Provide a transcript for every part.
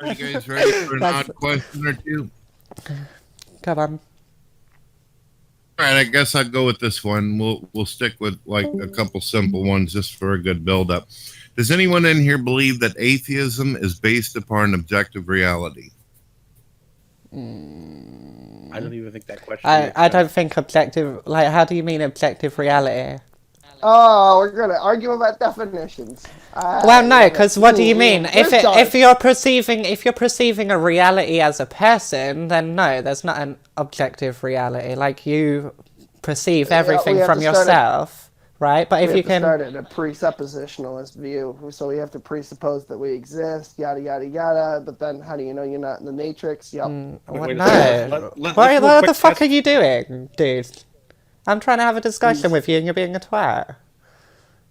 Are you guys ready for an That's odd question or two? come on. All right, I guess I'll go with this one. We'll stick with like a couple simple ones just for a good build up. Does anyone in here believe that atheism is based upon objective reality? I don't even think that question makes I don't sense. think objective. Like, how do you mean objective reality? Oh, we're gonna argue about definitions. Well, I no, love it. because what do you mean? We're If dark. you're perceiving a reality as a person, then no, there's not an objective reality. Like you perceive Yeah, everything from yourself, right? But we if have you to can, start at a presuppositionalist view. So we have to presuppose that we exist, yada yada yada. But then, how do you know you're not in the matrix? Yep. Wait, what? wait a second. No. Let's do a What the quick fuck are test. you doing, dude? I'm trying to have a discussion Who's with you, and you're being a twat.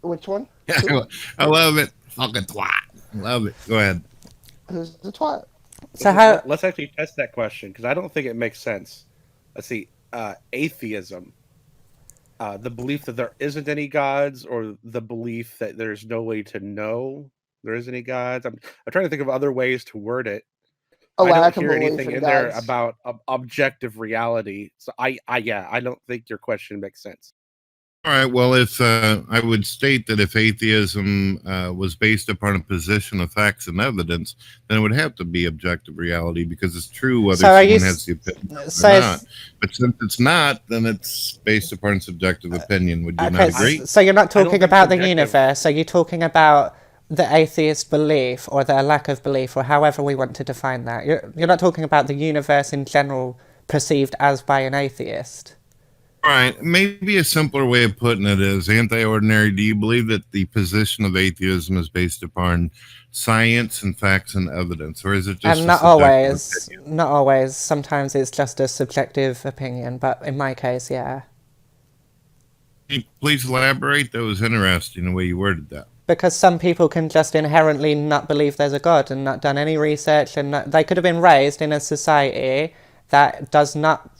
which one? Who? I love it. Fucking twat. Love it. Go ahead. Who's the twat? So how? Let's actually test that question because I don't think it makes sense. Let's see. Atheism, the belief that there isn't any gods, or the belief that there's no way to know there is any gods. I'm trying to think of other ways to word it. A I don't lack of hear belief anything in in there gods. about objective reality. So yeah, I don't think your question makes sense. All right. Well, if I would state that if atheism was based upon a position of facts and evidence, then it would have to be objective reality because it's true whether So are you? someone has the opinion or So not. But since it's not, then it's based upon subjective opinion. Would you not okay. agree? So you're not I don't talking think about the subjective. universe. So you're talking about the atheist belief or their lack of belief, or however we want to define that. You're not talking about the universe in general perceived as by an atheist. All right. Maybe a simpler way of putting it is anti-ordinary. Do you believe that the position of atheism is based upon science and facts and evidence, or is it just And a not subjective always. opinion? Not always. Sometimes it's just a subjective opinion, but in my case, yeah. Can you please elaborate? That was interesting the way you worded that. Because some people can just inherently not believe there's a God and not done any research, and they could have been raised in a society that does not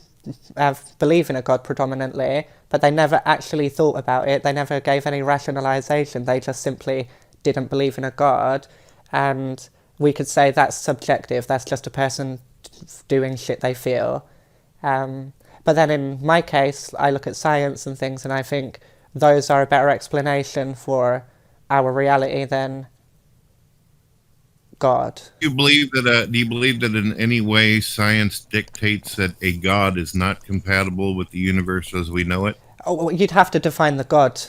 believe in a God predominantly, but they never actually thought about it. They never gave any rationalization. They just simply didn't believe in a God, and we could say that's subjective. That's just a person doing shit they feel. But then in my case, I look at science and things, and I think those are a better explanation for our reality than God. Do you believe that in any way science dictates that a God is not compatible with the universe as we know it? Oh, well, you'd have to define the God.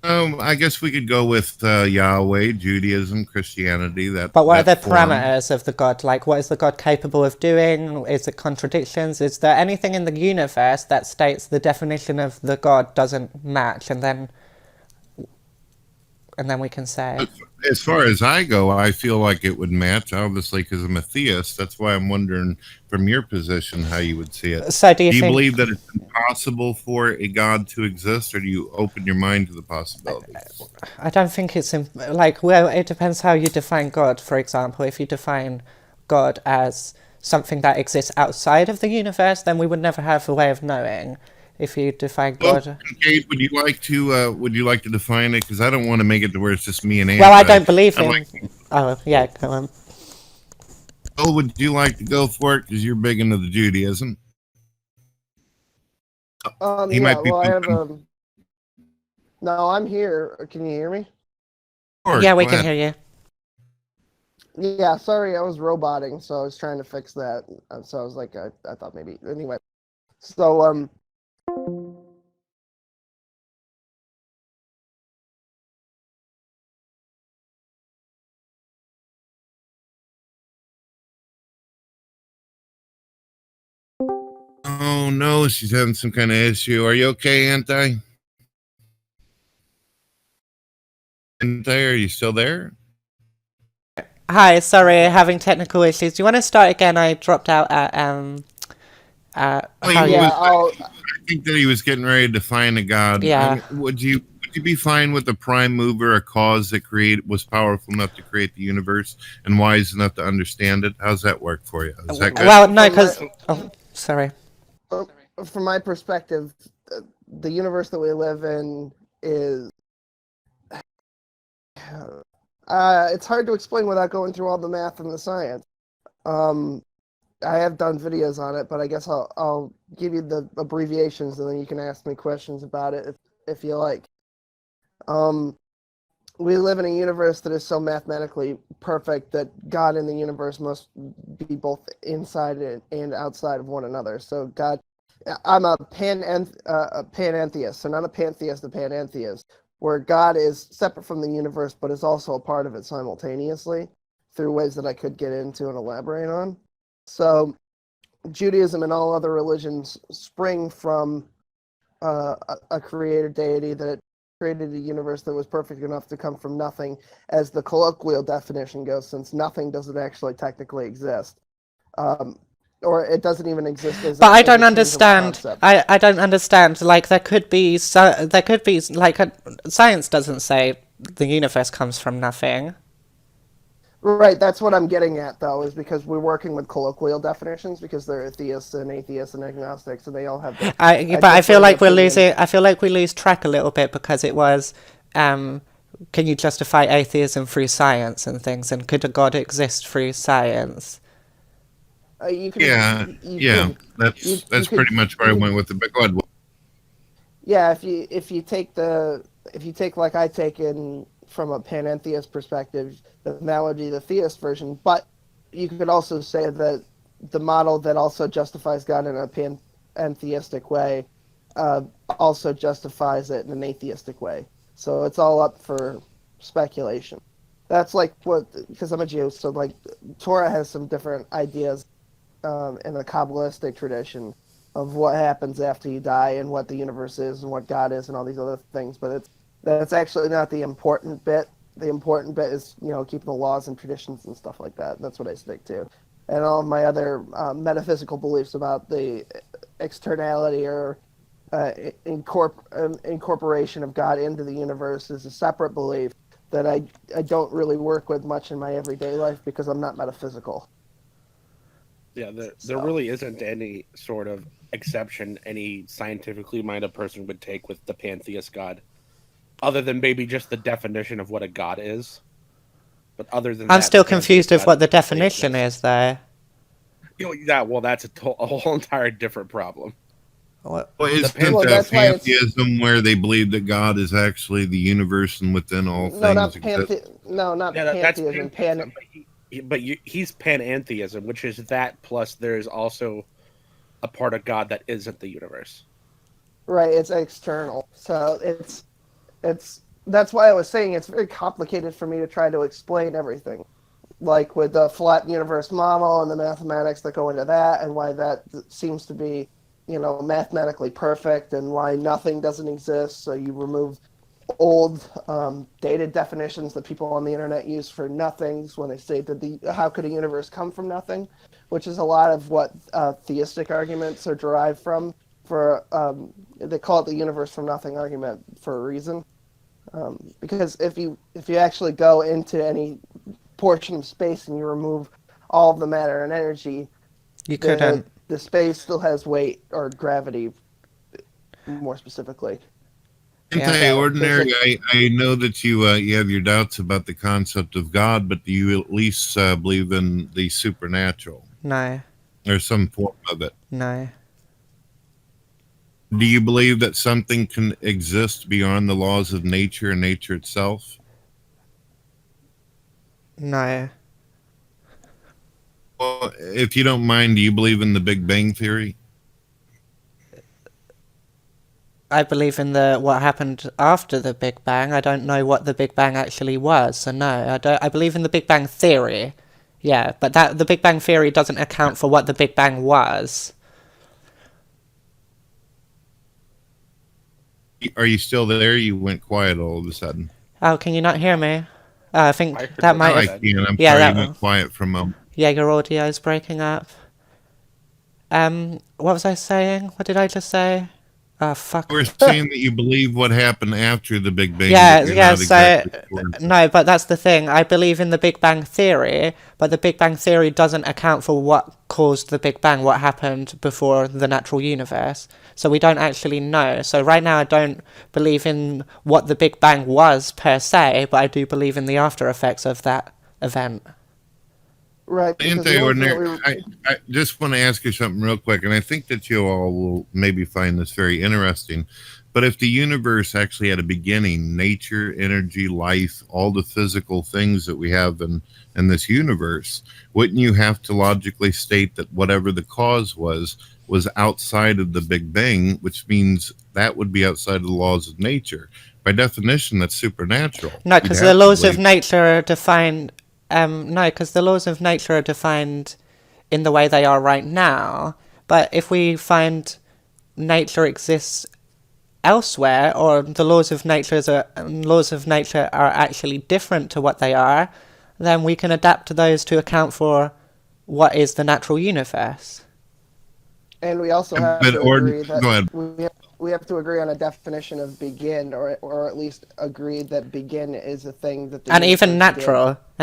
I guess we could go with Yahweh, Judaism, Christianity, But what are that the form. parameters of the God? Like, what is the God capable of doing? Is it contradictions? Is there anything in the universe that states the definition of the God doesn't match, and then we can say. As far as I go, I feel like it would match, obviously, because I'm a theist. That's why I'm wondering, from your position, how you would see it. So, do you Do you think? believe that it's impossible for a God to exist, or do you open your mind to the possibilities? I don't think it's like. Well, it depends how you define God. For example, if you define God as something that exists outside of the universe, then we would never have a way of knowing. If you define Well, God, Kate, would you like to define it? Because I don't want to make it to where it's just me and well, I Anti. don't believe I'd like. in. Oh, yeah, go on. Oh, would you like to go for it? Because you're big into the Judaism. He Yeah. might be Well, I have thinking, No, I'm here. Can you hear me? Yeah, we Go can ahead. hear you. Yeah. Sorry, I was roboting, so I was trying to fix that. So I was like, I thought maybe anyway. So Oh no, she's having some kind of issue. Are you okay, Anti? Anti, are you still there? Hi, sorry, having technical issues. Do you want to start again? I dropped out at Well, how you. yeah, I'll I think that he was getting ready to find a god. I Yeah. mean, would you be fine with a prime mover, a cause that was powerful enough to create the universe and wise enough to understand it? How's that work for you? Is that good? Well, no, from my because. Oh, sorry. uh, from my perspective, the universe that we live in is It's hard to explain without going through all the math and the science. I have done videos on it, but I guess I'll give you the abbreviations, and then you can ask me questions about it if you like. We live in a universe that is so mathematically perfect that God and the universe must be both inside and outside of one another. So God, I'm a panentheist, so not a pantheist, a panentheist, where God is separate from the universe, but is also a part of it simultaneously through ways that I could get into and elaborate on. So Judaism and all other religions spring from a creator deity that created a universe that was perfect enough to come from nothing, as the colloquial definition goes, since nothing doesn't actually technically exist. Or it doesn't even exist as But I as don't tangible understand. concept. I don't understand. Like there could be like science doesn't say the universe comes from nothing. Right, that's what I'm getting at, though, is because we're working with colloquial definitions, because there are theists and atheists and agnostics, and they all have But I feel like we're losing. I feel like we lose track a little bit because it was, can you justify atheism through science and things? And could a god exist through science? You can, Yeah, you yeah. could, That's you pretty could, much where I you- went with it. But go ahead. yeah. If you take like I take in from a panentheist perspective, the analogy, the theist version, but you could also say that the model that also justifies God in a pantheistic way also justifies it in an atheistic way. So it's all up for speculation. That's like because I'm a Jew, so like Torah has some different ideas in the Kabbalistic tradition of what happens after you die and what the universe is and what God is and all these other things. But that's actually not the important bit. The important bit is keeping the laws and traditions and stuff like that. That's what I stick to. And all my other metaphysical beliefs about the externality or incorporation of God into the universe is a separate belief that I don't really work with much in my everyday life because I'm not metaphysical. Yeah, there really isn't any sort of exception any scientifically minded person would take with the pantheist God, other than maybe just the definition of what a god is. But other than I'm that, still the confused pantheist with God what the doesn't really definition exist. is, though. Yeah, well, that's a whole entire different problem. What? Well, isn't pan- that's why it's pantheism where they believe that God is actually the universe and within all things exist? not Yeah, that's pantheism. pantheism, he's panentheism, which is that plus there's also a part of God that isn't the universe. Right, it's external. So it's that's why I was saying it's very complicated for me to try to explain everything. Like with the flat universe model and the mathematics that go into that, and why that seems to be, mathematically perfect, and why nothing doesn't exist. So you remove old dated definitions that people on the internet use for nothings when they say that how could a universe come from nothing, which is a lot of what theistic arguments are derived from. For they call it the universe from nothing argument for a reason, because if you actually go into any portion of space and you remove all of the matter and energy, You couldn't. the space still has weight or gravity, more specifically. Yeah. Anti-ordinary. I know that you have your doubts about the concept of God, but do you at least believe in the supernatural No. or some form of it? No. Do you believe that something can exist beyond the laws of nature and nature itself? No. Well, if you don't mind, do you believe in the Big Bang Theory? I believe in what happened after the Big Bang. I don't know what the Big Bang actually was, so no, I don't. I believe in the Big Bang Theory. Yeah, but the Big Bang Theory doesn't account for what the Big Bang was. Are you still there? You went quiet all of a sudden. Oh, can you not hear me? I think I heard that what might Now I have... can. I'm Yeah, sorry, that- you went quiet for a moment. Yeah, your audio is breaking up. What was I saying? What did I just say? Fuck. We're saying that you believe what happened after the Big Bang. Yeah, but you're yeah, not exactly sure. no, but that's the thing. I believe in the Big Bang Theory, but the Big Bang Theory doesn't account for what caused the Big Bang, what happened before the natural universe. So we don't actually know. So right now I don't believe in what the Big Bang was per se, but I do believe in the after effects of that event. Right. Because the only thing that Anti-ordinary, I just want to ask you something real quick, and I think that you all will maybe find this very interesting. But if the universe actually had a beginning, nature, energy, life, all the physical things that we have in this universe, wouldn't you have to logically state that whatever the cause was outside of the Big Bang, which means that would be outside of the laws of nature? By definition, that's supernatural. No, You'd because have the to laws of believe- nature are defined. No, because the laws of nature are defined in the way they are right now. But if we find nature exists elsewhere, or the laws of nature are actually different to what they are, then we can adapt to those to account for what is the natural universe. And we also have But to agree that go ahead. we have to agree on a definition of begin, or at least agree that begin is a thing that the And universe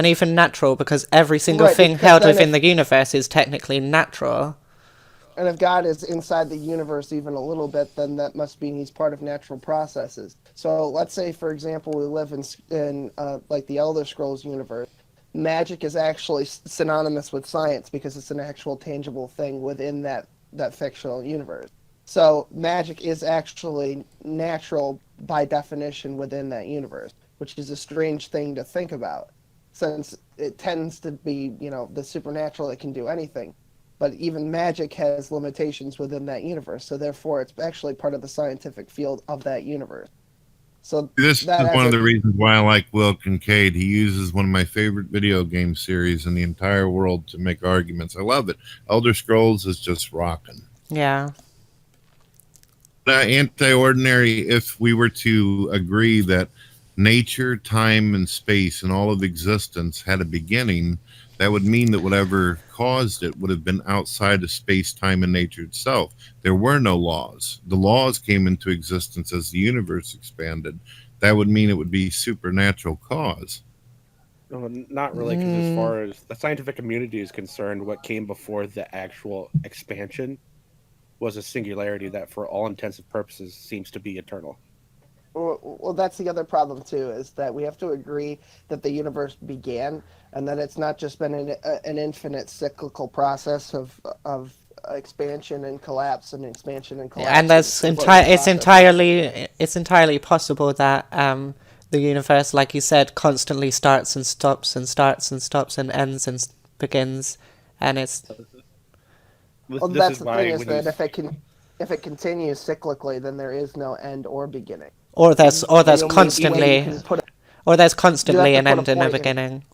even natural, because every single Right, thing because held then within the universe is technically natural. And if God is inside the universe even a little bit, then that must mean he's part of natural processes. So let's say, for example, we live in like the Elder Scrolls universe. Magic is actually synonymous with science because it's an actual tangible thing within that fictional universe. So magic is actually natural by definition within that universe, which is a strange thing to think about, since it tends to be, the supernatural that can do anything. But even magic has limitations within that universe, so therefore it's actually part of the scientific field of that universe. So This is that one of the reasons why I like Will Kincaid. He uses one of my favorite video game series in the entire world to make arguments. I love it. Elder Scrolls is just rocking. Yeah. Anti-ordinary, if we were to agree that nature, time, and space and all of existence had a beginning, that would mean that whatever caused it would have been outside of space, time, and nature itself. There were no laws. The laws came into existence as the universe expanded. That would mean it would be supernatural cause. No, not really, because as far as the scientific community is concerned, what came before the actual expansion was a singularity that, for all intents and purposes, seems to be eternal. Well, that's the other problem too, is that we have to agree that the universe began, and that it's not just been an infinite cyclical process of expansion and collapse and expansion and collapse. And it's entirely possible that the universe, like you said, constantly starts and stops and starts and stops and ends and begins, and it's. Well, that's the thing, is that if it continues cyclically, then there is no end or beginning. Or there's constantly an end and a in. beginning.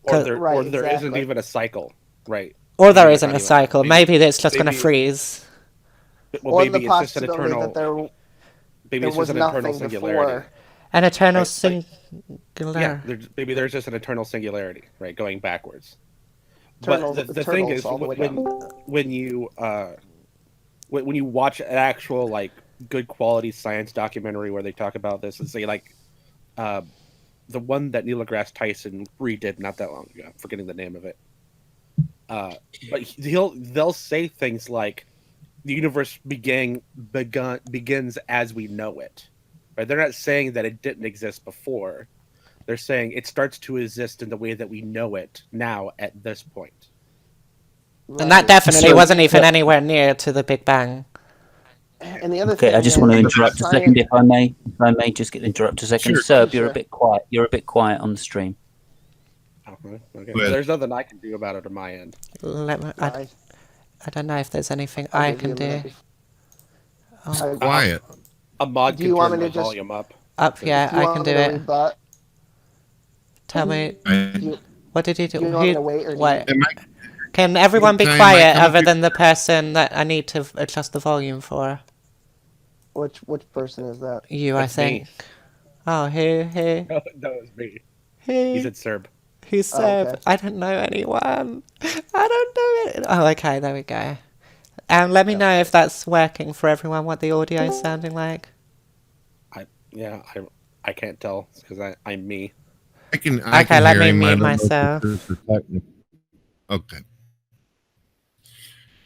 Or there exactly. isn't even a cycle, right? Or there isn't a cycle. Maybe it's just going to freeze. Well, Or maybe the it's just an possibility eternal. that there Maybe it's was just an eternal nothing singularity. before. An eternal Right, singularity. Maybe there's just an eternal singularity, right, going backwards. Eternal- But the thing is, eternals all the way down. when you watch an actual like good quality science documentary where they talk about this, and say like the one that Neil deGrasse Tyson redid not that long ago, I'm forgetting the name of it. But they'll say things like the universe begins as we know it. Right? They're not saying that it didn't exist before. They're saying it starts to exist in the way that we know it now at this point. And that definitely wasn't even anywhere near to the Big Bang. And the other Okay, thing I just is want to that interrupt a science- second, if I may. If I may just interrupt a second. Sure. Serb, you're Sure. a bit quiet. You're a bit quiet on the stream. Okay. Well- There's nothing I can do about it on my end. I don't know if there's anything I'll I give can you a do. minute. Quiet. A mod Do can you want turn me my to just- volume up. Up, yeah, Do you I want can me do to it. rebut? Tell me, Do what did he do? you want me to wait, or do you- Wait. Am I- Can everyone be Time, quiet I come other to- than the person that I need to adjust the volume for? Which person is that? You, That's I me. think. Oh, who? No, that was me. Who? He said Serb. Who's Oh, Seb? okay. I don't know anyone. I don't know it. Oh, okay, there we go. Let me know if that's working for everyone, what the audio is sounding like. I can't tell because I'm me. I can let hear me him. I mute don't know myself. if this is technical. Okay.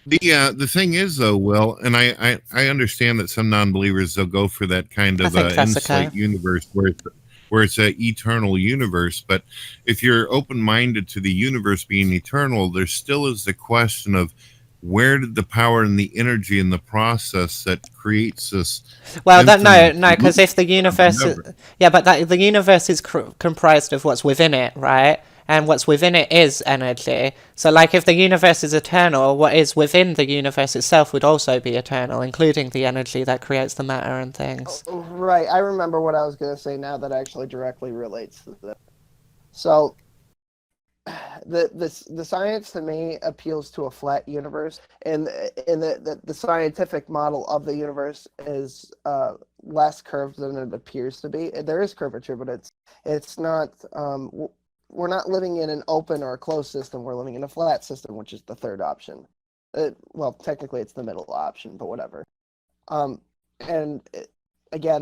The thing is though, Will, and I understand that some non-believers they'll go for that kind I of think that's insight okay. universe where it's an eternal universe. But if you're open-minded to the universe being eternal, there still is the question of where did the power and the energy in the process that creates this Well, no, infinite because if the universe, never. but the universe is comprised of what's within it, right? And what's within it is energy. So, like, if the universe is eternal, what is within the universe itself would also be eternal, including the energy that creates the matter and things. Right. I remember what I was going to say now that actually directly relates to this. So, the science to me appeals to a flat universe, and the scientific model of the universe is less curved than it appears to be. There is curvature, but it's not. We're not living in an open or a closed system. We're living in a flat system, which is the third option. Well, technically, it's the middle option, but whatever. Again,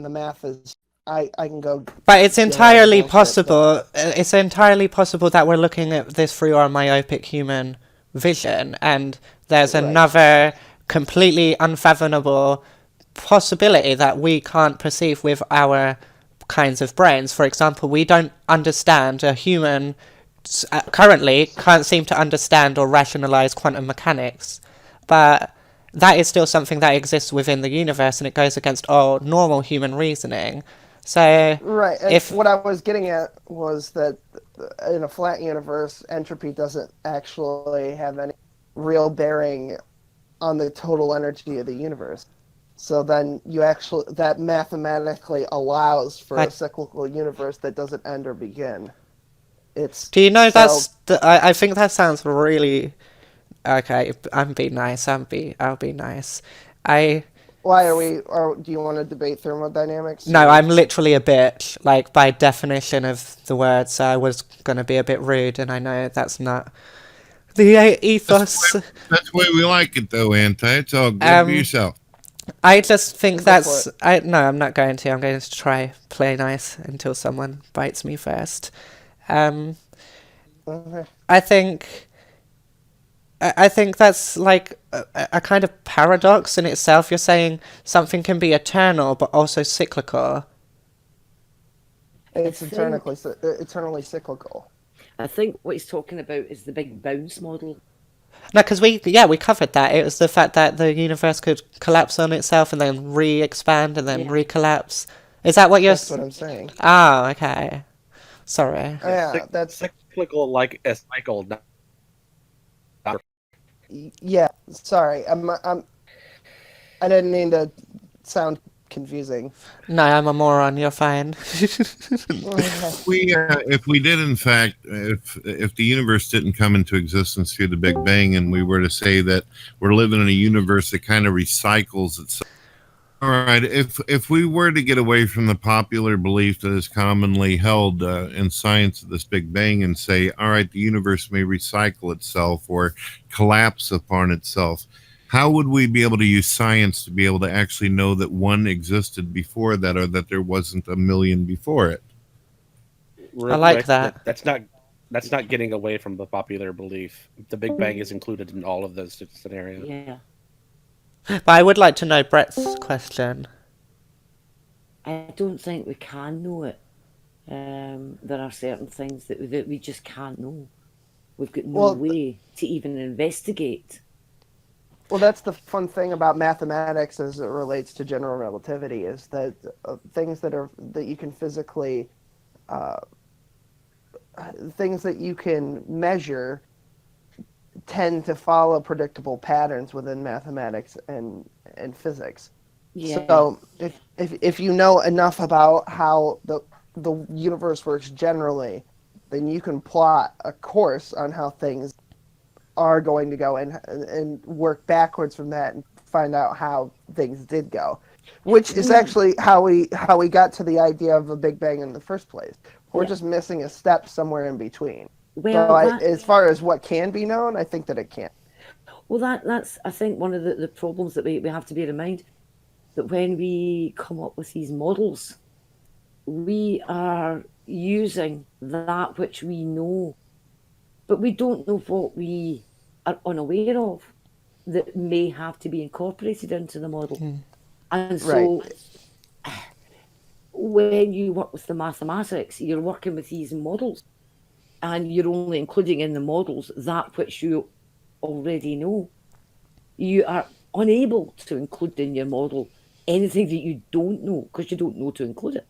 the math is. I can go. But it's entirely possible. It's entirely possible that we're looking at this through our myopic human vision, and there's another completely unfathomable possibility that we can't perceive with our kinds of brains. For example, we don't understand a human currently can't seem to understand or rationalize quantum mechanics, but that is still something that exists within the universe, and it goes against all normal human reasoning. So right, and what I was getting at was that in a flat universe, entropy doesn't actually have any real bearing on the total energy of the universe. So then that mathematically allows for a cyclical universe that doesn't end or begin. Do you know I think that sounds really okay. I'll be nice. Why are we? Or do you want to debate thermodynamics? No, I'm literally a bit like by definition of the word. So I was going to be a bit rude, and I know that's not the ethos. That's the way we like it, though, Anti. It's all good for yourself. I just think no, I'm not going to. I'm going to try play nice until someone bites me first. I think that's like a kind of paradox in itself. You're saying something can be eternal but also cyclical. It's eternally cyclical. I think what he's talking about is the big bounce model. No, because we covered that. It was the fact that the universe could collapse on itself and then re-expand and then re-collapse. Is that what you're... That's what I'm saying. Oh, okay. Sorry. Yeah, that's cyclical like a cycle. Yeah, sorry. I didn't mean to sound confusing. No, I'm a moron. You're fine. If we did, in fact, if the universe didn't come into existence through the Big Bang, and we were to say that we're living in a universe that kind of recycles itself. All right, if we were to get away from the popular belief that is commonly held in science of this Big Bang and say, all right, the universe may recycle itself or collapse upon itself, how would we be able to use science to be able to actually know that one existed before that or that there wasn't a million before it? I like that. That's not getting away from the popular belief. The Big Bang is included in all of those scenarios. Yeah. But I would like to know Bret's question. I don't think we can know it. There are certain things that we just can't know. We've got no way to even investigate. Well, that's the fun thing about mathematics as it relates to general relativity is that things that you can physically, things that you can measure tend to follow predictable patterns within mathematics and physics. Yeah. So if you know enough about how the universe works generally, then you can plot a course on how things are going to go and work backwards from that and find out how things did go, which is actually how we got to the idea of a Big Bang in the first place. We're just missing a step somewhere in between. Well, as far as what can be known, I think that it can't. Well, that's I think one of the problems that we have to bear in mind, that when we come up with these models, we are using that which we know, but we don't know what we are unaware of that may have to be incorporated into the model. And so when you work with the mathematics, you're working with these models, and you're only including in the models that which you already know. You are unable to include in your model anything that you don't know, because you don't know to include it.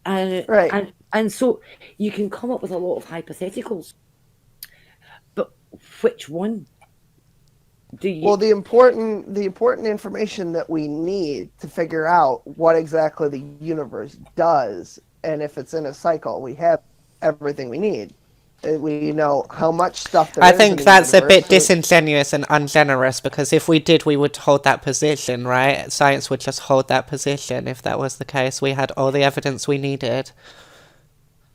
And so you can come up with a lot of hypotheticals, but which one do you? Well, the important information that we need to figure out what exactly the universe does, and if it's in a cycle, we have everything we need. We know how much stuff there I is in think the that's a universe, bit disingenuous and ungenerous, because if we did, we would hold that position, right? Science would just hold that position if that was the case. We had all the evidence we needed.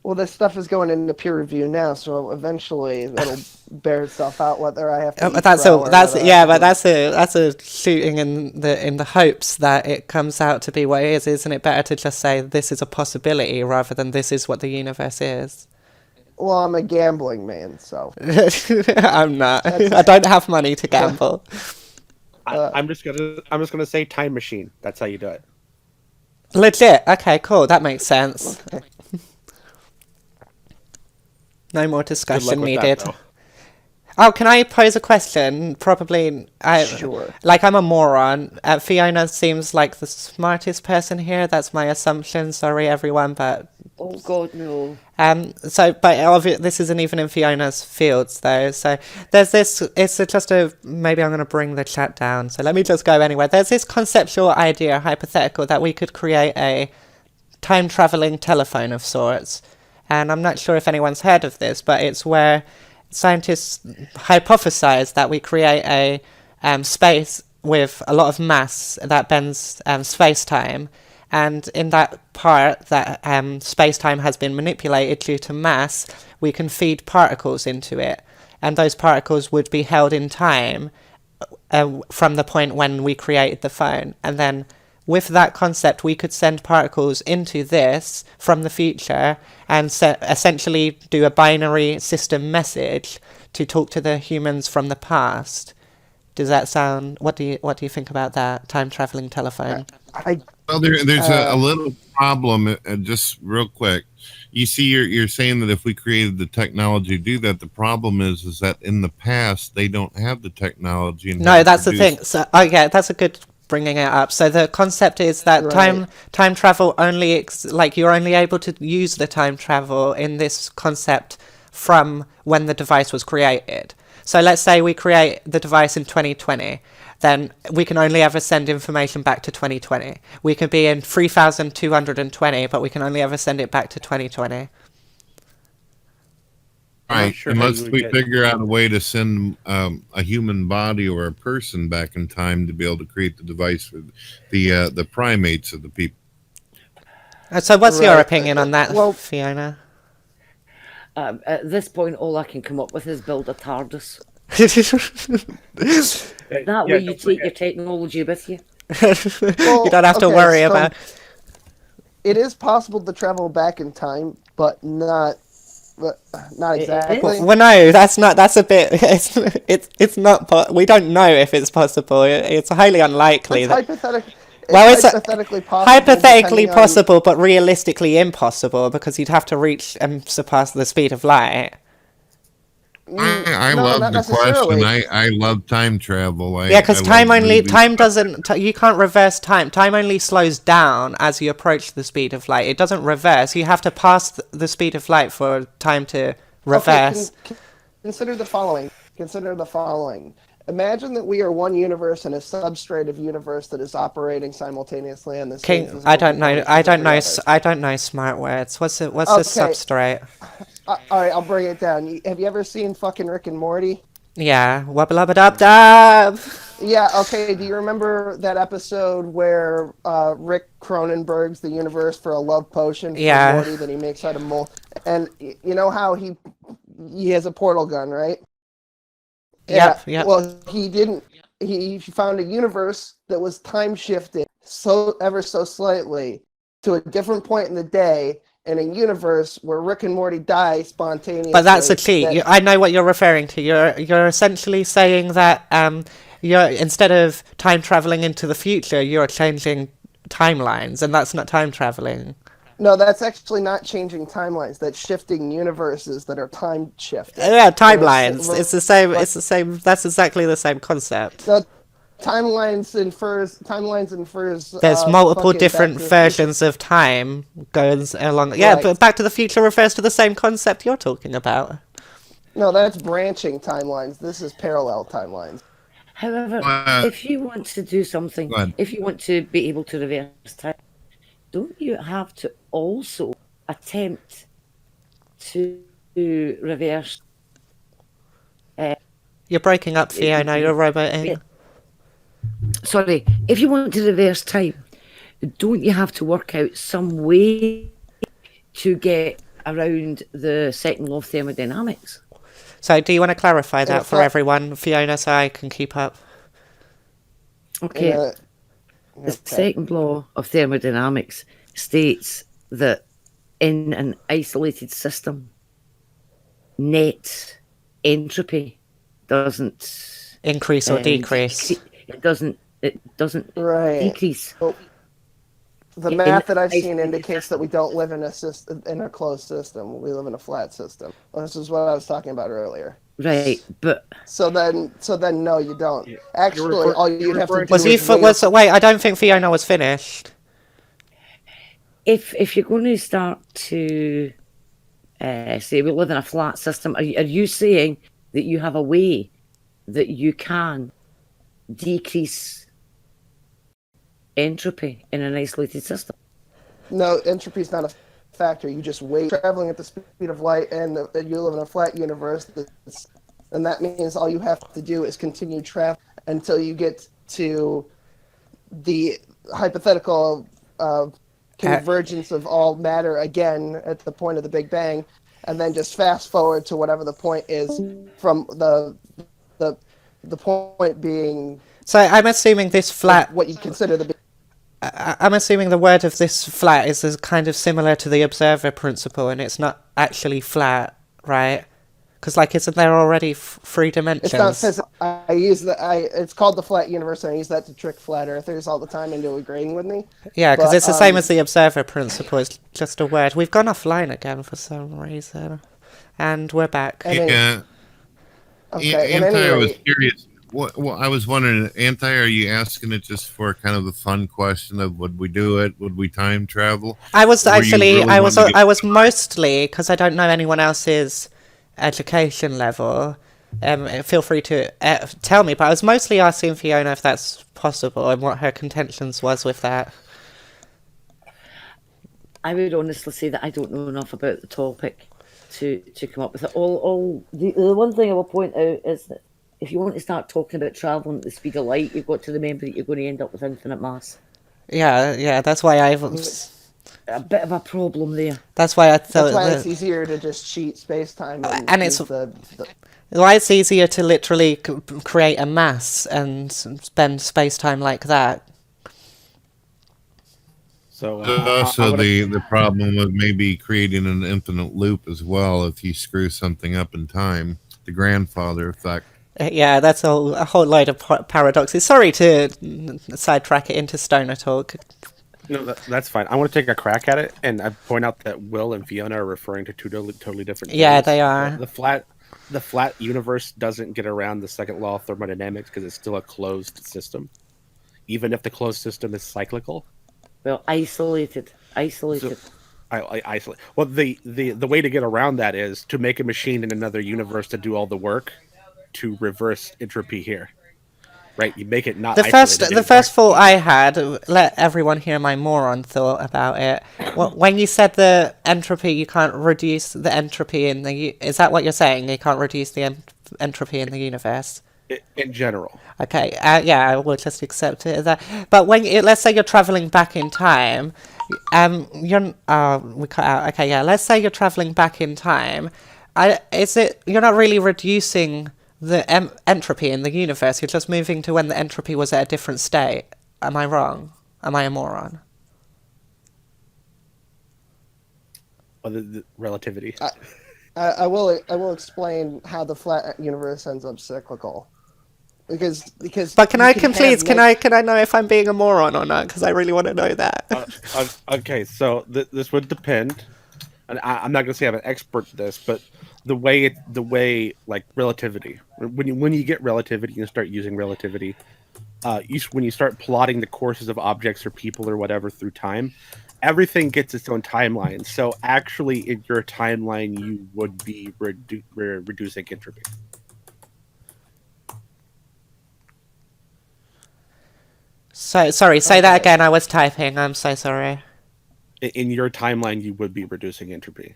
Well, this stuff is going into peer review now, so eventually it'll bear itself out whether I have to. But that's a shooting in the hopes that it comes out to be what it is. Isn't it better to just say this is a possibility rather than this is what the universe is? Well, I'm a gambling man, so I'm not. I don't have money to gamble. I'm just gonna say time machine. That's how you do it. Legit. Okay, cool. That makes sense. No more discussion needed. That, oh, can I pose a question? Probably. Sure. Like, I'm a moron. Fiona seems like the smartest person here. That's my assumption. Sorry, everyone, but. Oh God, no. This isn't even in Fiona's fields, though. So there's this. Maybe I'm going to bring the chat down. So let me just go anywhere. There's this conceptual idea, hypothetical, that we could create a time traveling telephone of sorts. And I'm not sure if anyone's heard of this, but it's where scientists hypothesize that we create a space with a lot of mass that bends space-time. And in that part that space-time has been manipulated due to mass, we can feed particles into it. And those particles would be held in time from the point when we created the phone. And then with that concept, we could send particles into this from the future and essentially do a binary system message to talk to the humans from the past. Does that sound? What do you think about that time traveling telephone? There's a little problem. Just real quick, you see, you're saying that if we created the technology to do that, the problem is that in the past they don't have the technology. No, that's the thing. So, that's a good bringing it up. So the concept is that time travel only you're only able to use the time travel in this concept from when the device was created. So let's say we create the device in 2020, then we can only ever send information back to 2020. We could be in 3220, but we can only ever send it back to 2020. Right, unless we figure out a way to send a human body or a person back in time to be able to create the device for the primates of the people. So what's your opinion on that, Fiona? At this point, all I can come up with is build a TARDIS. That way you take your technology with you. You don't have to worry about. It is possible to travel back in time, but not exactly. Well, no, that's not. That's a bit. It's not. But we don't know if it's possible. It's highly unlikely. It's hypothetical. It's hypothetically possible. Hypothetically possible, but realistically impossible, because you'd have to reach and surpass the speed of light. I love the question. I love time travel. Because time doesn't. You can't reverse time. Time only slows down as you approach the speed of light. It doesn't reverse. You have to pass the speed of light for time to reverse. Okay, consider the following. Imagine that we are one universe and a substrate of universe that is operating simultaneously on the same. I don't know smart words. What's the substrate? All right, I'll bring it down. Have you ever seen fucking Rick and Morty? Yeah, wubba-lubba-dub-dub. Yeah, okay. Do you remember that episode where Rick Cronenberg's the universe for a love potion for Morty that he makes out of mold? And you know how he has a portal gun, right? Yep. Well, he didn't. He found a universe that was time shifted so ever so slightly to a different point in the day, in a universe where Rick and Morty die spontaneously. But that's a cheat. I know what you're referring to. You're essentially saying that you're instead of time traveling into the future, you're changing timelines, and that's not time traveling. No, that's actually not changing timelines. That's shifting universes that are time shifted. Yeah, timelines. It's the same. It's the same. That's exactly the same concept. So timelines infers. There's multiple fucking different Back to the versions of time goes along. Yeah, Right. but Back to the Future refers to the same concept you're talking about. Future. No, that's branching timelines. This is parallel timelines. However, if you want to do something, Go ahead. if you want to be able to reverse time, don't you have to also attempt to reverse? You're breaking up, Fiona. You're roboting. Sorry, if you want to reverse time, don't you have to work out some way to get around the second law of thermodynamics? So, do you want to clarify that for fact- everyone, Fiona, so I can keep up? Okay. Uh, The second law of thermodynamics states that in an isolated system, net entropy doesn't Increase or decrease? It doesn't Right. decrease. The In math that I've a- seen indicates that we don't live in a closed system. We live in a flat system. This is what I was talking about earlier. Right, but So then, no, you don't. Actually, all you'd have to do Was he? is wait Wait, I don't think Fiona was finished. if you're going to start to say we live in a flat system, are you saying that you have a way that you can decrease entropy in an isolated system? No, entropy is not a factor. You just wait. Traveling at the speed of light, and you live in a flat universe. And that means all you have to do is continue travel until you get to the hypothetical convergence of all matter again at the point of the Big Bang, and then just fast forward to whatever the point is from the point being So I'm assuming this flat. what you consider the. I'm assuming the word of this flat is kind of similar to the observer principle, and it's not actually flat, right? Because, like, isn't there already three dimensions? It's not physics. It's called the flat universe, and I use that to trick flat earthers all the time into agreeing with me. Yeah, because but, it's the same as the observer principle. It's just a word. We've gone offline again for some reason, and we're back. And then- Yeah. Okay, and Anti, I was anyway, curious. What I was wondering, Anti, are you asking it just for kind of the fun question of would we do it? Would we time travel? I was Or you actually, really I was, wanted to get- I was mostly because I don't know anyone else's education level. Feel free to tell me, but I was mostly asking Fiona if that's possible and what her contentions was with that. I would honestly say that I don't know enough about the topic to come up with it. The one thing I will point out is that if you want to start talking about traveling at the speed of light, you've got to remember that you're going to end up with infinite mass. Yeah, that's why I A bit of a problem there. thought that's why it's that, easier to just cheat space time. And it's- why it's easier to literally create a mass and spend space time like that. So Also, the problem with maybe creating an infinite loop as well if you screw something up in time. The grandfather effect. Yeah, that's a whole load of paradoxes. Sorry to sidetrack it into stoner talk. no, that's fine. I want to take a crack at it, and I point out that Will and Fiona are referring to two totally different. Yeah, things. they are. The flat universe doesn't get around the second law of thermodynamics because it's still a closed system, even if the closed system is cyclical. Well, isolated. So, I isolate. Well, the way to get around that is to make a machine in another universe to do all the work to reverse entropy here. Right? You make it not The isolated first thought I had, let everyone hear my moron thought about it. When you said the entropy, you can't reduce the entropy in the. Is that what you're saying? You can't reduce the entropy in the universe. in general. Okay, yeah, I will just accept it as that. But let's say you're traveling back in time, we cut out. Okay, yeah, let's say you're traveling back in time. You're not really reducing the entropy in the universe. You're just moving to when the entropy was at a different state. Am I wrong? Am I a moron? Well, the relativity. I will explain how the flat universe ends up cyclical. Because But can you I can please have can I know if I'm being a moron or not? Because I really want to know that. Okay, so this would depend, and I'm not going to say I'm an expert at this, but the way like relativity, when you get relativity and start using relativity, when you start plotting the courses of objects or people or whatever through time, everything gets its own timeline. So actually, in your timeline, you would be reducing entropy. So sorry, say that again. I was typing. I'm so sorry. In your timeline, you would be reducing entropy.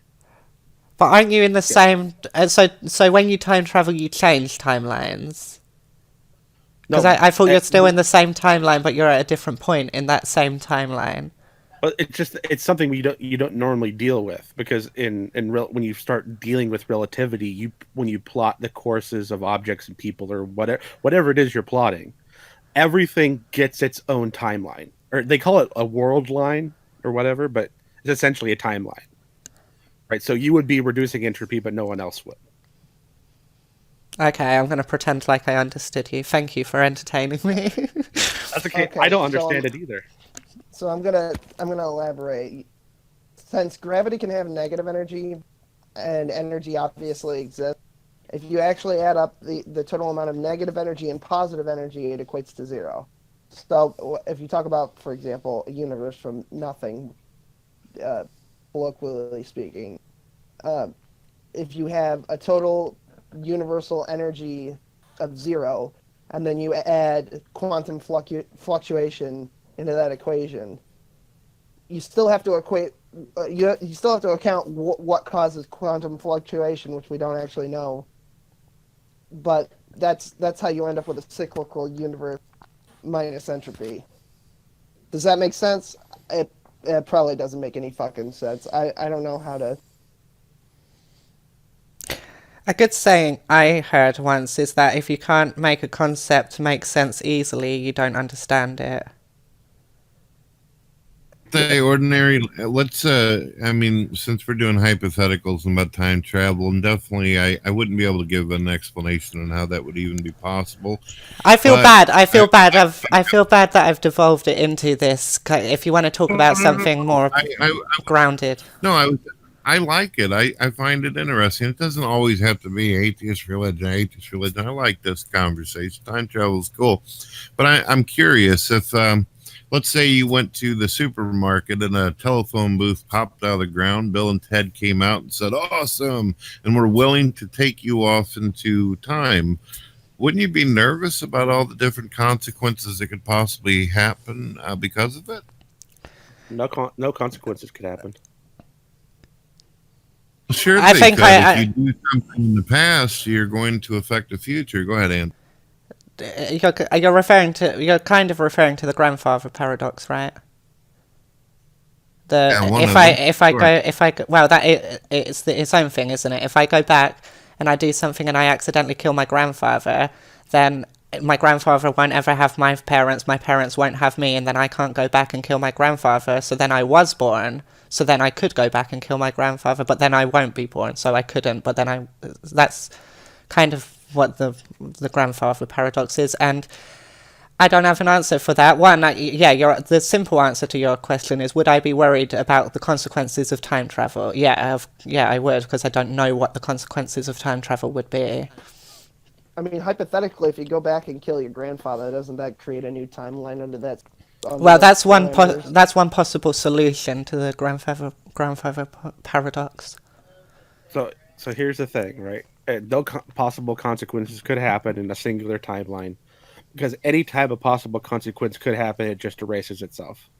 But aren't you in the same? So when you time travel, you change timelines. Because I thought you're still in the same timeline, but you're at a different point in that same timeline. But it's something you don't normally deal with, because when you start dealing with relativity, when you plot the courses of objects and people or whatever it is you're plotting, everything gets its own timeline, or they call it a world line or whatever, but it's essentially a timeline, right? So you would be reducing entropy, but no one else would. Okay, I'm going to pretend like I understood you. Thank you for entertaining me. That's okay. I don't understand it either. So I'm gonna elaborate. Since gravity can have negative energy, and energy obviously exists, if you actually add up the total amount of negative energy and positive energy, it equates to zero. So if you talk about, for example, a universe from nothing, colloquially speaking, if you have a total universal energy of zero, and then you add quantum fluctuation into that equation, you still have to equate. You still have to account what causes quantum fluctuation, which we don't actually know. But that's how you end up with a cyclical universe minus entropy. Does that make sense? It probably doesn't make any fucking sense. I don't know how to. A good saying I heard once is that if you can't make a concept make sense easily, you don't understand it. The ordinary, let's I mean, since we're doing hypotheticals about time travel, and definitely I wouldn't be able to give an explanation on how that would even be possible. I feel But bad. I feel bad. I feel bad that I've devolved it into this. If you want to talk about something more grounded. No, I like it. I find it interesting. It doesn't always have to be atheist religion. I like this conversation. Time travel is cool, but I'm curious if let's say you went to the supermarket and a telephone booth popped out of the ground. Bill and Ted came out and said, "Awesome," and we're willing to take you off into time. Wouldn't you be nervous about all the different consequences that could possibly happen because of it? No consequences could happen. Sure, I they think could. If you do something in the past, you're going to affect the future. Go ahead, Ann. You're kind of referring to the grandfather paradox, right? It's its own thing, isn't it? If I go back and I do something and I accidentally kill my grandfather, then my grandfather won't ever have my parents won't have me, and then I can't go back and kill my grandfather. So then I was born, so then I could go back and kill my grandfather, but then I won't be born, so I couldn't. But then that's kind of what the grandfather paradox is, and I don't have an answer for that. The simple answer to your question is, would I be worried about the consequences of time travel? Yeah, I would, because I don't know what the consequences of time travel would be. I mean, hypothetically, if you go back and kill your grandfather, doesn't that create a new timeline under that? Well, that's one possible solution to the grandfather paradox. So here's the thing, right? No possible consequences could happen in a singular timeline, because any type of possible consequence could happen. It just erases itself.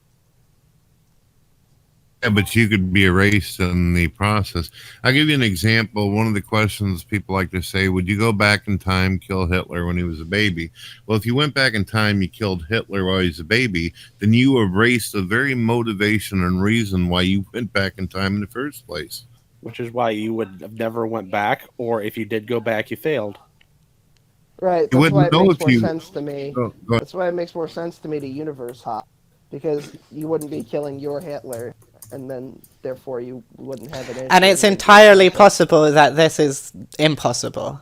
Yeah, but you could be erased in the process. I'll give you an example. One of the questions people like to say, would you go back in time, kill Hitler when he was a baby? Well, if you went back in time, you killed Hitler while he was a baby, then you erased the very motivation and reason why you went back in time in the first place. Which is why you would have never went back, or if you did go back, you failed. Right. You That's why wouldn't it know makes if more you. sense to me. Go That's why it makes more sense to me to universe hop, because you wouldn't be killing your Hitler, and then therefore you wouldn't have an issue. And it's and entirely so- possible that this is impossible.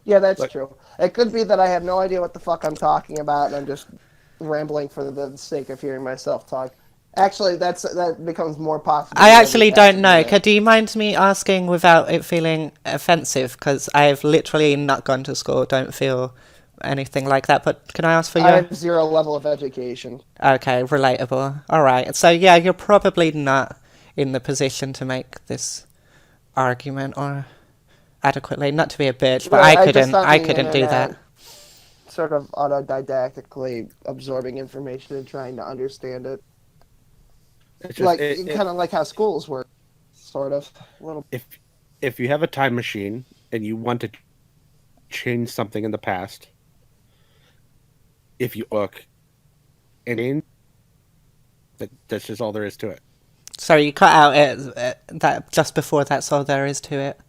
Yeah, that's Look. true. It could be that I have no idea what the fuck I'm talking about, and I'm just rambling for the sake of hearing myself talk. Actually, that becomes more possible. I with actually every don't know. passing Do you mind me asking without it feeling offensive? Because I've literally not gone to school, don't feel anything like that. But can I ask for minute. I your... have 0 level of education. Okay, relatable. All right. So yeah, you're probably not in the position to make this argument or adequately. Not to be a bitch, but Right, I just couldn't. on I the couldn't do internet, that. Sort of autodidactically absorbing information and trying to understand it. It's just, Like kind of like how schools work, sort of. A little. if you have a time machine and you want to change something in the past, if you look, and that's just all there is to it. Sorry, you cut out that just before. That's all there is to it.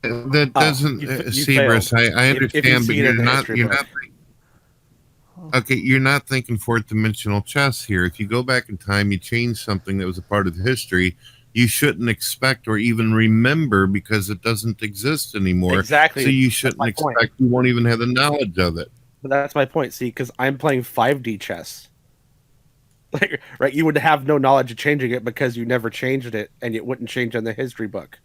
That doesn't, you Seabrus. failed. I If you understand, but see it in you're the not. history You're book. not. Okay, you're not thinking fourth dimensional chess here. If you go back in time, you change something that was a part of the history, you shouldn't expect or even remember because it doesn't exist anymore. Exactly. So you That's shouldn't my point. expect. You won't even have the knowledge of it. But that's my point. See, because I'm playing 5D chess. Like, right, you would have no knowledge of changing it because you never changed it, and it wouldn't change in the history book.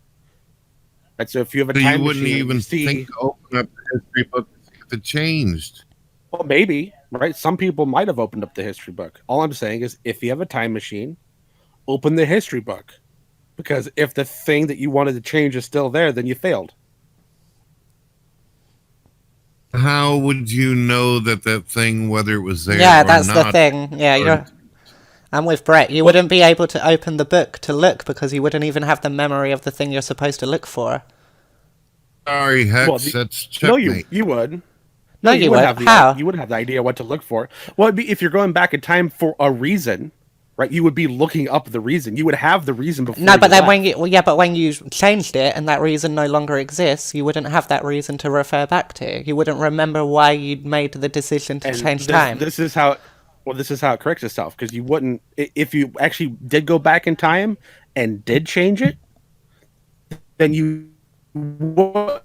Right, so if you have a So time you wouldn't machine, even you see, think to open up the history book to see if it changed. well, maybe, right? Some people might have opened up the history book. All I'm saying is, if you have a time machine, open the history book, because if the thing that you wanted to change is still there, then you failed. How would you know that that thing, whether it was there Yeah, or that's not? the thing. Yeah, or- I'm with Brett. You wouldn't be able to open the book to look because you wouldn't even have the memory of the thing you're supposed to look for. Sorry, Hex. Well, That's No, checkmate. you would. No, you would would. have How? You would have the idea what to look for. Well, it'd be, if you're going back in time for a reason, right? You would be looking up the reason. You would have the reason before. No, but then left. when you... Well, yeah, but when you changed it and that reason no longer exists, you wouldn't have that reason to refer back to. You wouldn't remember why you'd made the decision to And change time. This is how. Well, this is how it corrects itself, because you wouldn't, if you actually did go back in time and did change it, then you wouldn't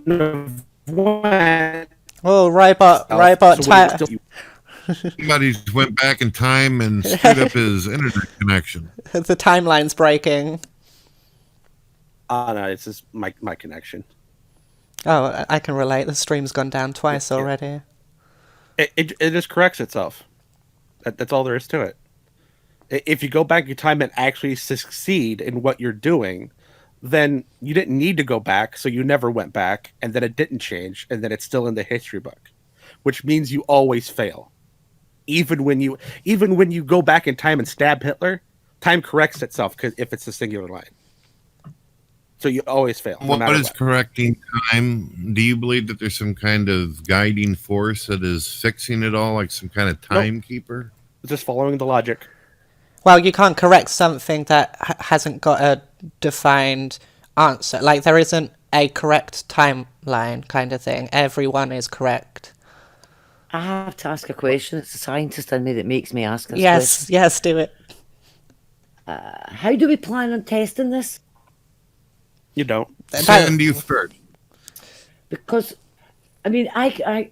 have went. Oh, robot, So time. Somebody's went back in time and screwed up his internet connection. The timeline's breaking. No, it's just my connection. Oh, I can relate. The stream's gone down twice already. It just corrects itself. That's all there is to it. If you go back in time and actually succeed in what you're doing, then you didn't need to go back, so you never went back, and then it didn't change, and then it's still in the history book, which means you always fail. Even when you go back in time and stab Hitler, time corrects itself because if it's a singular line. So you always fail. No What matter is what. correcting time? Do you believe that there's some kind of guiding force that is fixing it all, like some kind of timekeeper? Just following the logic. Well, you can't correct something that hasn't got a defined answer. Like, there isn't a correct timeline kind of thing. Everyone is correct. I have to ask a question. It's a scientist in me that makes me ask this Yes, yes, do it. question. How do we plan on testing this? You don't. Send you first. Because, I mean, I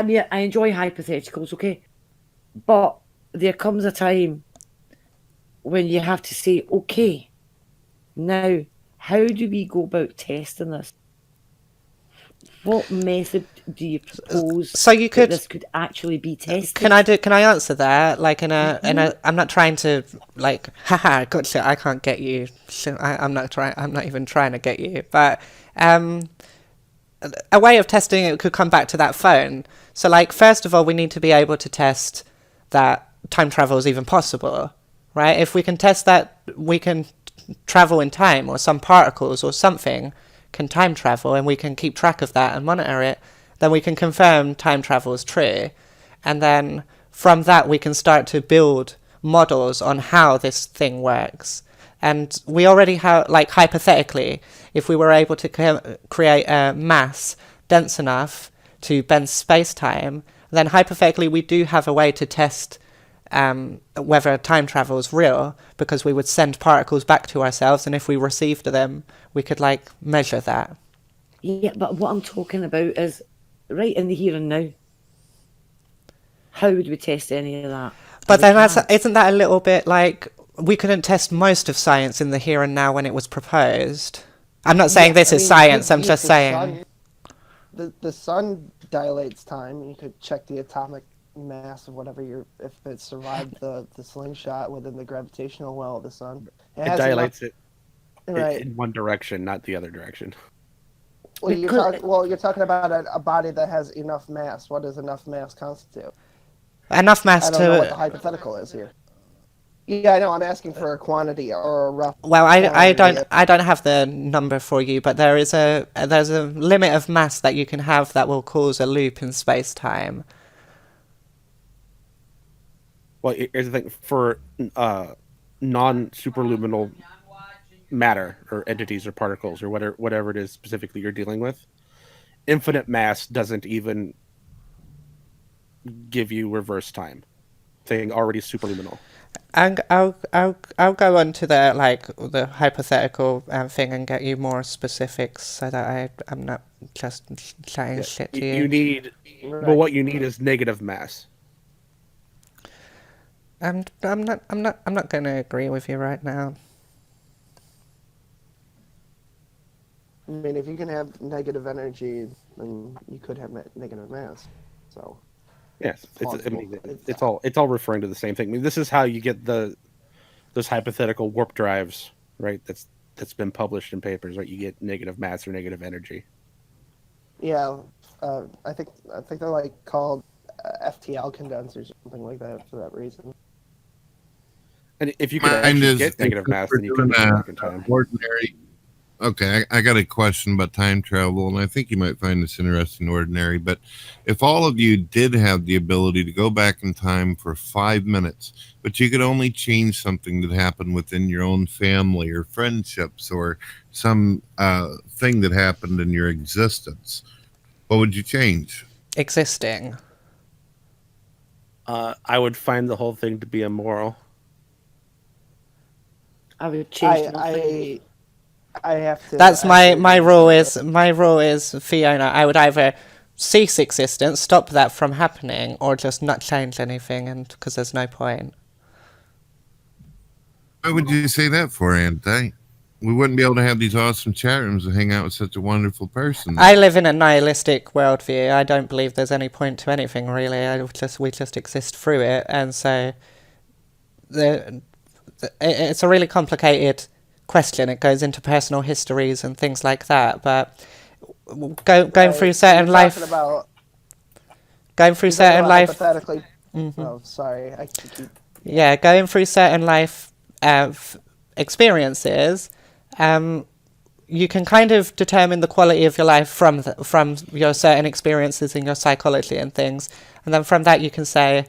mean, I enjoy hypotheticals, okay? But there comes a time when you have to say, okay, now, how do we go about testing this? What method do you propose So you could... that this could actually be tested? Can I answer that? Like I'm not trying to like haha gotcha, I can't get you. I'm not even trying to get you. But a way of testing it could come back to that phone. So like first of all we need to be able to test that time travel is even possible. Right? If we can test that we can travel in time or some particles or something can time travel and we can keep track of that and monitor it, then we can confirm time travel is true. And then from that, we can start to build models on how this thing works. And we already have, like, hypothetically, if we were able to create a mass dense enough to bend space-time, then hypothetically we do have a way to test whether time travel is real, because we would send particles back to ourselves, and if we received them, we could like measure that. Yeah, but what I'm talking about is right in the here and now. How would we test any of that? But We then can't. isn't that a little bit like we couldn't test most of science in the here and now when it was proposed? I'm not saying this I is mean, science, you I'm could just use saying. the sun dilates time, and you could check the atomic mass of whatever if it survived the slingshot within the gravitational well of the sun. It has dilates it right. in one direction, not the other direction. Well, Because- you're talking about a body that has enough mass. What does enough mass constitute? Enough mass I don't know what the to... hypothetical is here. Yeah, I know. I'm asking for a quantity or a rough. Well, I quantity. don't have the number for you, but there's a limit of mass that you can have that will cause a loop in space-time. Well, here's the thing: for non-superluminal matter or entities or particles or whatever it is specifically you're dealing with, infinite mass doesn't even give you reverse time. Thing already superluminal. And I'll go on to the hypothetical thing and get you more specifics so that I'm not just chatting shit to you. You need, but what you need is negative mass. And I'm not going to agree with you right now. I mean, if you can have negative energy, then you could have negative mass. So. Yes, Plausible. it's all referring to the same thing. I mean, this is how you get those hypothetical warp drives, right? That's been published in papers, right? You get negative mass or negative energy. Yeah, I think they're like called FTL condensers or something like that for that reason. And if you could Mine actually is- get negative mass, then you we're could go doing, back in time. Ordinary. Okay, I got a question about time travel, and I think you might find this interesting, Ordinary. But if all of you did have the ability to go back in time for 5 minutes, but you could only change something that happened within your own family or friendships or some thing that happened in your existence, what would you change? Existing. I would find the whole thing to be immoral. I would change nothing. I have to. That's I have to my agree rule with is Fiona. I would either cease existence, stop that from happening, or just not change anything, and because there's no point. Why would you say that for, Anti? We wouldn't be able to have these awesome chat rooms and hang out with such a wonderful person. I live in a nihilistic worldview. I don't believe there's any point to anything really. We just exist through it, and so it's a really complicated question. It goes into personal histories and things like that. But going through certain life, going through certain life. Hypothetically. Mhm. Oh, sorry. I keep. Yeah, going through certain life experiences, you can kind of determine the quality of your life from your certain experiences in your psychology and things, and then from that you can say,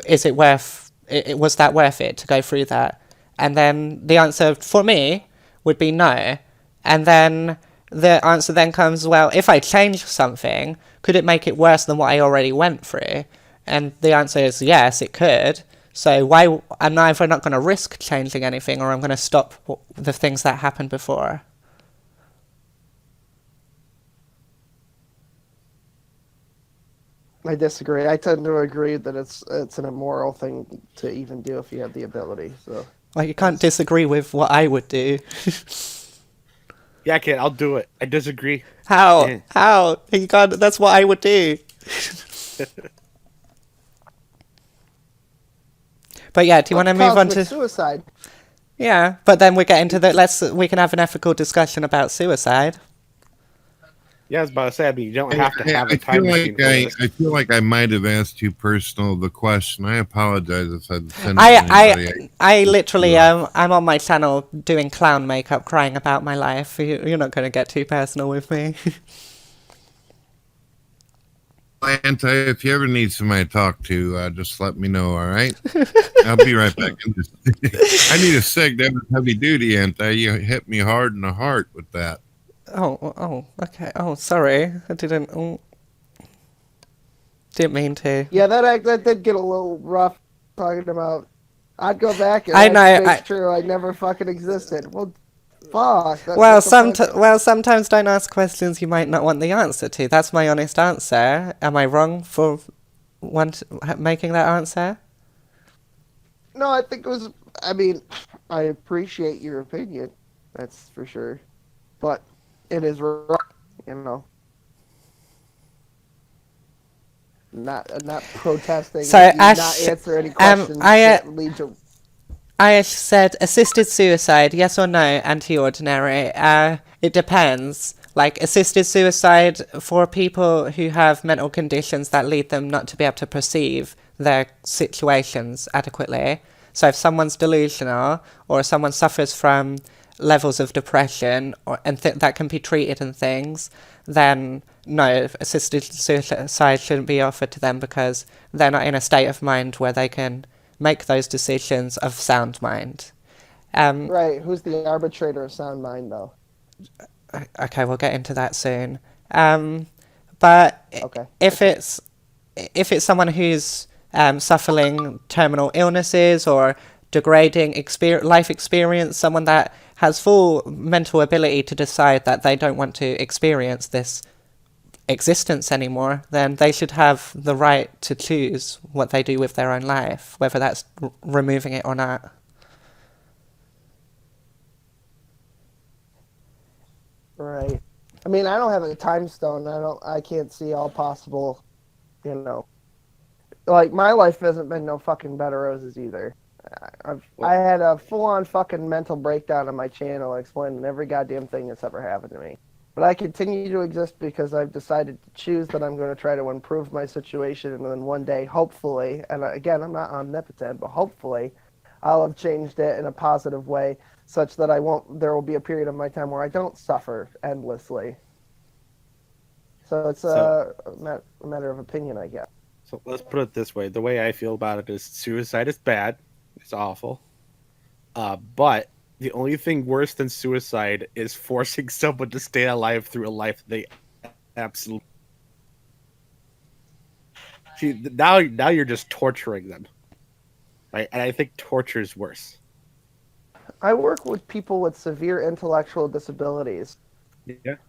is it worth? Was that worth it to go through that? And then the answer for me would be no, and then the answer then comes, well, if I change something, could it make it worse than what I already went through? And the answer is yes, it could. So why? I'm either not going to risk changing anything, or I'm going to stop the things that happened before. I disagree. I tend to agree that it's an immoral thing to even do if you have the ability. So. Well, you can't disagree with what I would do. Yeah, kid, I'll do it. I disagree. How? Yeah. How? You can't. That's what I would do. But yeah, do you want to move on to? Suicide? Yeah, but then we get into the. We can have an ethical discussion about suicide. Yeah, I was about to say. I mean, you don't have to have a I time feel machine like for this. I feel like I might have asked too personal of the question. I apologize if I've offended anybody. I literally I'm on my channel doing clown makeup, crying about my life. You're not going to get too personal with me. Anti, if you ever need somebody to talk to, just let me know, all right? I'll be right back. I need a seg. That was heavy duty, Anti. You hit me hard in the heart with that. Okay. Oh, sorry. I didn't. Didn't mean to. Yeah, that did get a little rough talking about. I'd go back and I know. that makes true. I never fucking existed. Well, fuck. Well, What the fuck? sometimes don't ask questions you might not want the answer to. That's my honest answer. Am I wrong for making that answer? No, I think it was. I mean, I appreciate your opinion. That's for sure. But it is wrong, you know. Not protesting. So, If you Ash, not answer any questions I that lead to. I said assisted suicide, yes or no, anti-ordinary. It depends. Like assisted suicide for people who have mental conditions that lead them not to be able to perceive their situations adequately. So if someone's delusional or someone suffers from levels of depression that can be treated and things, then no, assisted suicide shouldn't be offered to them because they're not in a state of mind where they can make those decisions of sound mind. Right. Who's the arbitrator of sound mind, though? Okay, we'll get into that soon. But Okay. if it's someone who's suffering terminal illnesses or degrading life experience, someone that has full mental ability to decide that they don't want to experience this existence anymore, then they should have the right to choose what they do with their own life, whether that's removing it or not. Right. I mean, I don't have a time stone. I can't see all possible, you know. Like, my life hasn't been no fucking bed of roses either. I had a full-on fucking mental breakdown on my channel explaining every goddamn thing that's ever happened to me. But I continue to exist because I've decided to choose that I'm going to try to improve my situation, and then one day, hopefully, and again, I'm not omnipotent, but hopefully, I'll have changed it in a positive way such that there will be a period of my time where I don't suffer endlessly. So it's a matter of opinion, I guess. So let's put it this way. The way I feel about it is suicide is bad. It's awful. But the only thing worse than suicide is forcing someone to stay alive through a life they absolutely. See, now you're just torturing them. Right? And I think torture is worse. I work with people with severe intellectual disabilities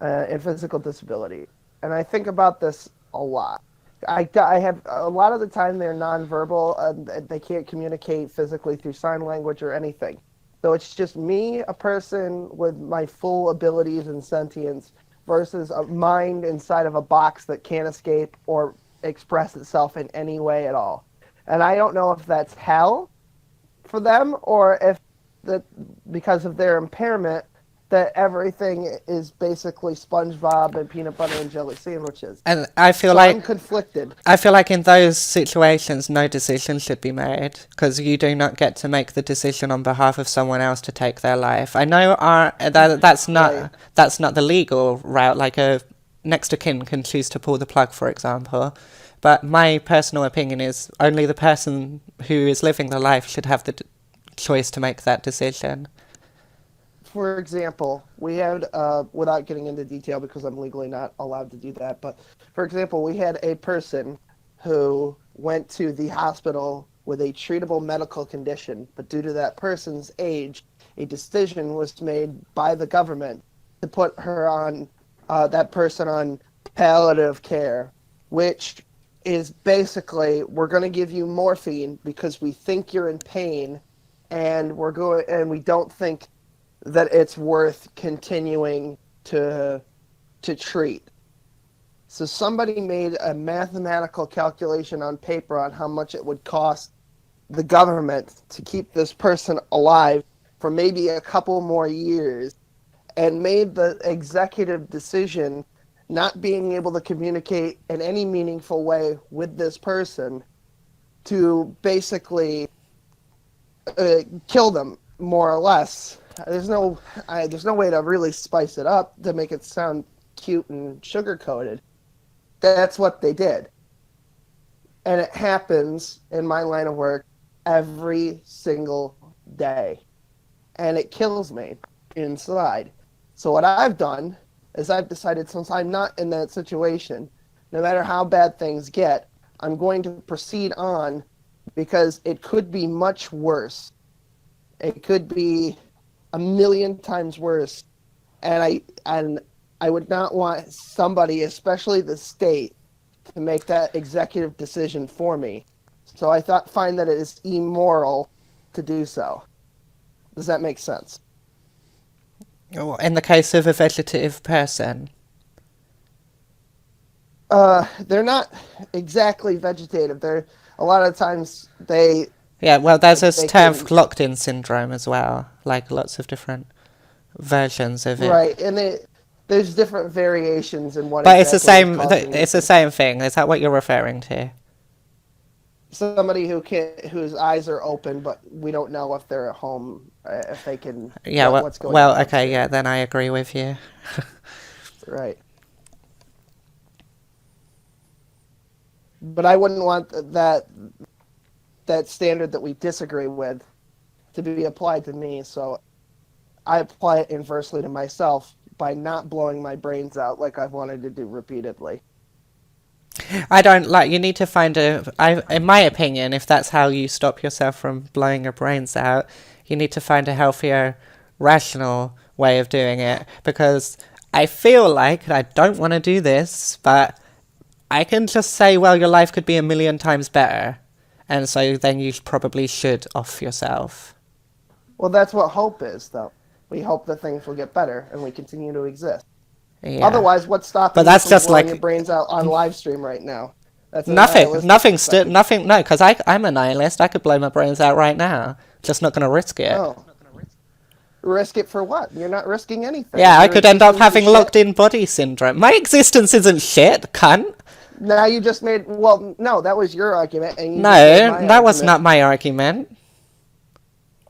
and physical disability. And I think about this a lot. I have a lot of the time they're nonverbal and they can't communicate physically through sign language or anything. So it's just me, a person with my full abilities and sentience, versus a mind inside of a box that can't escape or express itself in any way at all. And I don't know if that's hell for them or if that because of their impairment that everything is basically SpongeBob and peanut butter and jelly sandwiches. And I feel I'm conflicted. I feel like in those situations, no decision should be made because you do not get to make the decision on behalf of someone else to take their life. I know that's not the legal route. Like a next of kin can choose to pull the plug, for example. But my personal opinion is only the person who is living the life should have the choice to make that decision. For example, we had, without getting into detail because I'm legally not allowed to do that, but for example, we had a person who went to the hospital with a treatable medical condition, but due to that person's age, a decision was made by the government to put that person on palliative care, which is basically, we're going to give you morphine because we think you're in pain, and we don't think that it's worth continuing to treat. So somebody made a mathematical calculation on paper on how much it would cost the government to keep this person alive for maybe a couple more years, and made the executive decision, not being able to communicate in any meaningful way with this person, to basically kill them, more or less. There's no way to really spice it up to make it sound cute and sugar-coated. That's what they did. And it happens in my line of work every single day. And it kills me inside. So what I've done is I've decided, since I'm not in that situation, no matter how bad things get, I'm going to proceed on, because it could be much worse. It could be a million times worse, and I would not want somebody, especially the state, to make that executive decision for me. So I find that it is immoral to do so. Does that make sense? In the case of a vegetative person. They're not exactly vegetative. They're a lot of times they. Yeah, well, there's this They term can- locked-in syndrome as well, like lots of different versions of it. Right, and there's different variations in what. But it's the exactly is same. causing It's the this. same thing. Is that what you're referring to? Somebody whose eyes are open, but we don't know if they're at home, if they can. Yeah. what's going Well. on Okay. upstairs. Yeah. Then I agree with you. Right. But I wouldn't want that standard that we disagree with to be applied to me, so I apply it inversely to myself by not blowing my brains out like I've wanted to do repeatedly. I don't like. You need to find in my opinion, if that's how you stop yourself from blowing your brains out, you need to find a healthier, rational way of doing it. Because I feel like, and I don't want to do this, but I can just say, well, your life could be a million times better, and so then you probably should off yourself. Well, that's what hope is, though. We hope that things will get better and we continue to exist. Yeah. Otherwise, what's stopping But you that's from just blowing like- your brains out on live stream right now? That's a Nothing. nihilistic Nothing. perspective. Nothing. No, because I'm a nihilist. I could blow my brains out right now. Just not going to risk it. No. Risk it for what? You're not risking anything. Yeah, I Your could end up existence is having shit. locked-in body syndrome. My existence isn't shit, cunt. Now you just made. Well, no, that was your argument. And you No, just made my that was argument. not my argument.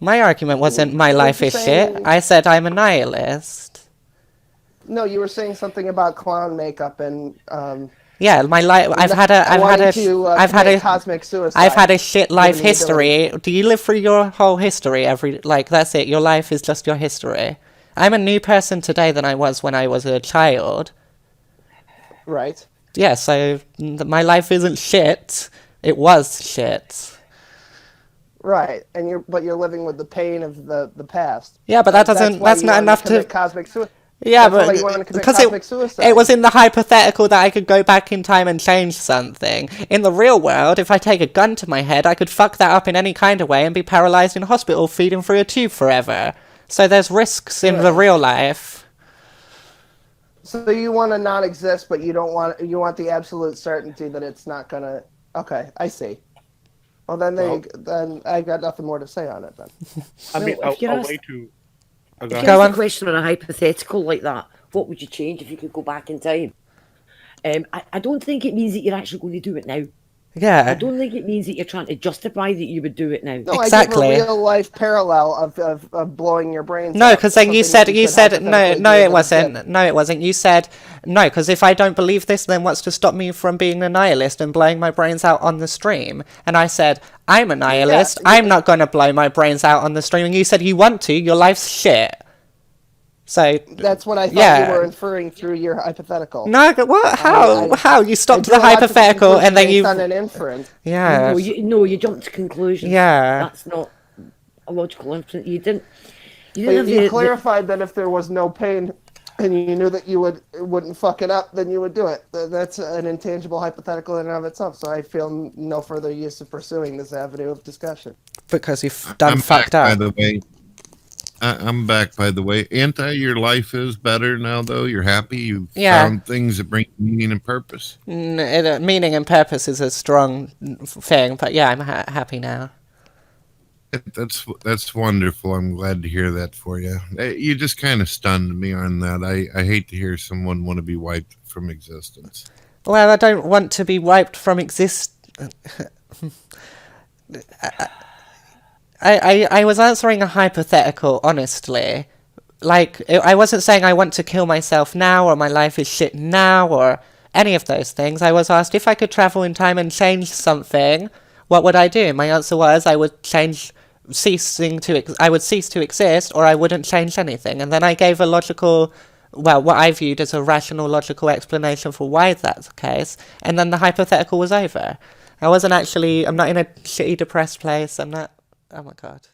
My argument wasn't my What life you is saying- shit. I said I'm a nihilist. No, you were saying something about clown makeup and Yeah, my life. I've had a cosmic suicide. I've had a shit life given the history. Do you live through your whole history that's it? Your life is just your history. I'm a new person today than I was when I was a child. Right. Yeah, so my life isn't shit. It was shit. Right, and you're living with the pain of the past. Yeah, but that doesn't. why That's you not wanted enough to. commit cosmic suicide. Yeah, That's why but you wanted to commit because cosmic suicide. it was in the hypothetical that I could go back in time and change something. In the real world, if I take a gun to my head, I could fuck that up in any kind of way and be paralyzed in hospital feeding through a tube forever. So there's risks in the real life. So you want to not exist, but you want the absolute certainty that it's not gonna. Okay, I see. Well, then I got nothing more to say on it then. I mean, Well, if you're a asked- way to. Oh, If go you ahead. Go asked on. a question on a hypothetical like that, what would you change if you could go back in time? I don't think it means that you're actually going to do it now. I Yeah. don't think it means that you're trying to justify that you would do it now. No, Exactly. I give a real life parallel of blowing your brains. No, out. because then you Something that said could no, hypothetically no, do it that wasn't. did. No, it wasn't. You said no, because if I don't believe this, then what's to stop me from being a nihilist and blowing my brains out on the stream? And I said I'm a nihilist. Yeah. I'm not going to blow my brains out on the stream. And you said you want to. Your life's shit. So That's what I thought Yeah. you were inferring through your hypothetical. no, what? How? I- How you stopped I the drew a logical hypothetical and then conclusion you? based on an inference. Yeah. No, you jumped to conclusions. Yeah. That's not a logical inference. You didn't But have you the clarified that if there was no pain and you knew that you wouldn't fuck it up, then you would do it. That's an intangible hypothetical in and of itself. So I feel no further use of pursuing this avenue of discussion. Because you've done I'm fucked back, up. by the way. I'm back, by the way. Your life is better now, though. You're happy. You Yeah. found things that bring meaning and purpose. Meaning and purpose is a strong thing, but yeah, I'm happy now. That's wonderful. I'm glad to hear that for you. You just kind of stunned me on that. I hate to hear someone want to be wiped from existence. Well, I don't want to be wiped from I was answering a hypothetical, honestly. Like, I wasn't saying I want to kill myself now, or my life is shit now, or any of those things. I was asked if I could travel in time and change something, what would I do? My answer was I would cease to exist, or I wouldn't change anything. And then I gave a logical well, what I viewed as a rational, logical explanation for why that's the case, and then the hypothetical was over. I'm not in a shitty, depressed place. Oh my god.